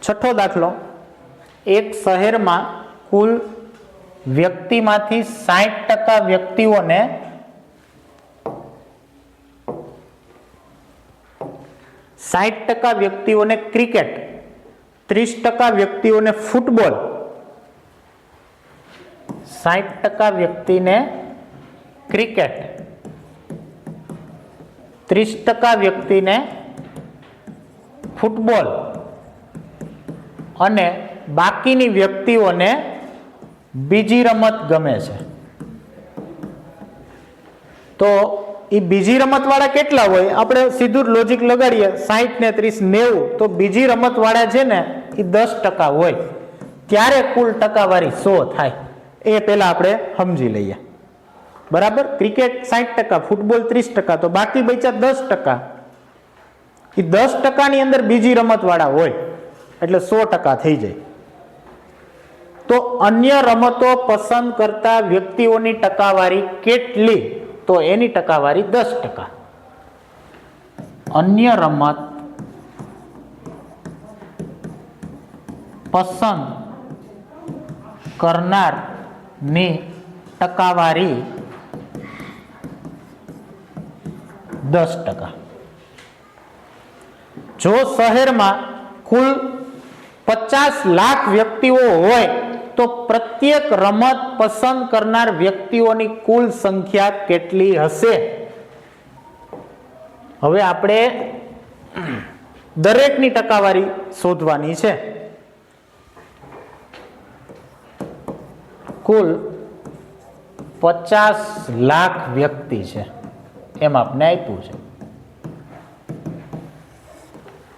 છઠ્ઠો દાખલો, એક શહેરમાં કુલ વ્યક્તિમાંથી 60% વ્યક્તિઓને ક્રિકેટ, 30% વ્યક્તિઓને ફૂટબોલ, 60% વ્યક્તિને ક્રિકેટ, 30% વ્યક્તિને ફૂટબોલ અને બાકીની વ્યક્તિઓને બીજી રમત ગમે છે. તો એ બીજી રમત વાળા કેટલા હોય? આપણે સીધું લોજિક લગાડીએ, 60 ને 30 90, તો બીજી રમત વાળા છે ને એ 10% હોય, ત્યારે કુલ ટકાવારી 100 થાય. એ પહેલા આપણે સમજી લઈએ. બરાબર, ક્રિકેટ 60%, ફૂટબોલ 30%, તો બાકી બચ્યા 10%. એ 10% ની અંદર બીજી રમત વાળા હોય એટલે 100% થઈ જાય. તો અન્ય રમતો પસંદ કરતા વ્યક્તિઓની ટકાવારી કેટલી? તો એની ટકાવારી 10%. અન્ય રમત પસંદ કરનારની ટકાવારી 10%. જો શહેરમાં કુલ 50 લાખ વ્યક્તિઓ હોય તો પ્રત્યેક રમત પસંદ કરનાર વ્યક્તિઓની કુલ સંખ્યા કેટલી હશે? હવે આપણે દરેકની ટકાવારી શોધવાની છે. કુલ 50 લાખ વ્યક્તિ છે એમ આપણે આપ્યું છે.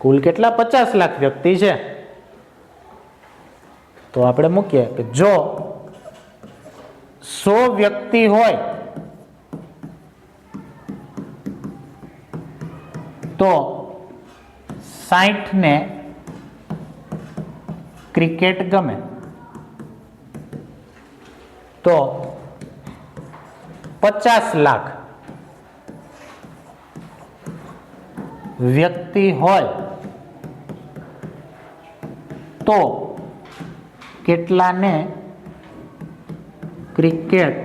કુલ કેટલા? 50 લાખ વ્યક્તિ છે. તો આપણે મૂકીએ કે જો 100 વ્યક્તિ હોય તો 60 ને ક્રિકેટ ગમે, તો 50 લાખ વ્યક્તિ હોય તો કેટલાને ક્રિકેટ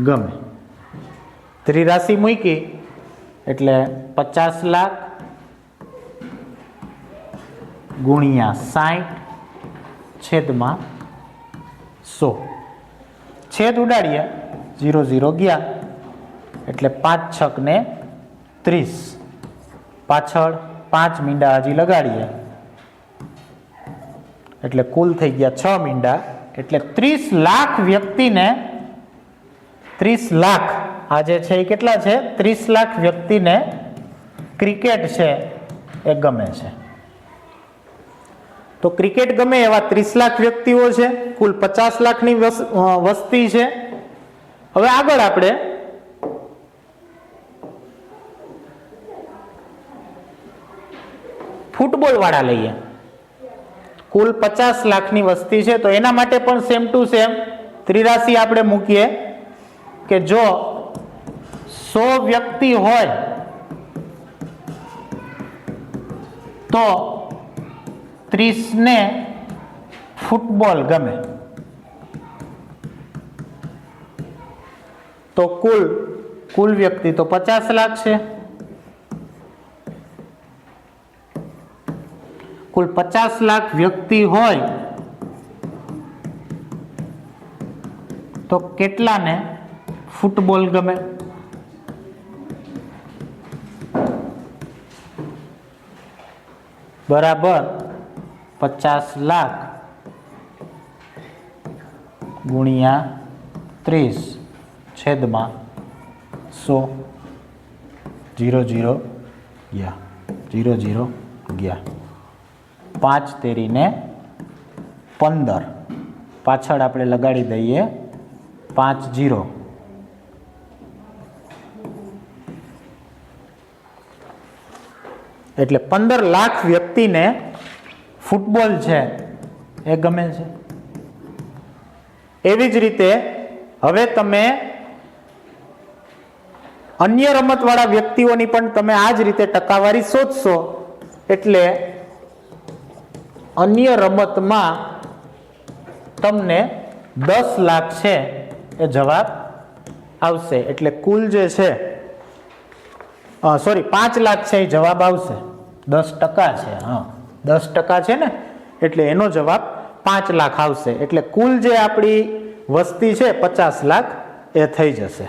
ગમે? ત્રિરાશી મૂકી એટલે 50 લાખ ગુણ્યા 60 છેદમાં 100. છેદ ઉડાડીએ, 0 0 ગયા એટલે 5 6 ને 30, પાછળ 5 મીંડા હજી લગાડીએ એટલે કુલ થઈ ગયા 6 મીંડા. એટલે 30 લાખ વ્યક્તિને, 30 લાખ આ જે છે એ કેટલા છે? 30 લાખ વ્યક્તિને ક્રિકેટ છે એ ગમે છે. તો ક્રિકેટ ગમે એવા 30 લાખ વ્યક્તિઓ છે, કુલ 50 લાખની વસ્તી છે. હવે આગળ આપણે ફૂટબોલ વાળા લઈએ. કુલ 50 લાખની વસ્તી છે, તો એના માટે પણ સેમ ટુ સેમ ત્રિરાશી આપણે મૂકીએ કે જો 100 વ્યક્તિ હોય તો 30 ને ફૂટબોલ ગમે, તો કુલ વ્યક્તિ તો 50 લાખ છે. કુલ 50 લાખ વ્યક્તિ હોય તો કેટલાને ફૂટબોલ ગમે? બરાબર 50 લાખ ગુણ્યા 30 છેદમાં 100. 0 0 ગયા, 0 0 ગયા. 5 તેરી ને 15, પાછળ આપણે લગાડી દઈએ 5 0. એટલે 15 લાખ વ્યક્તિને ફૂટબોલ છે એ ગમે છે. એવી જ રીતે હવે તમે અન્ય રમતવાળા વ્યક્તિઓની પણ તમે આ જ રીતે ટકાવારી શોધશો. એટલે અન્ય રમતમાં તમને 10 લાખ છે એ જવાબ આવશે. એટલે કુલ જે છે 5 લાખ છે એ જવાબ આવશે. 10% છે, હા 10% છે ને, એટલે એનો જવાબ 5 લાખ આવશે. એટલે કુલ જે આપણી વસ્તી છે 50 લાખ એ થઈ જશે.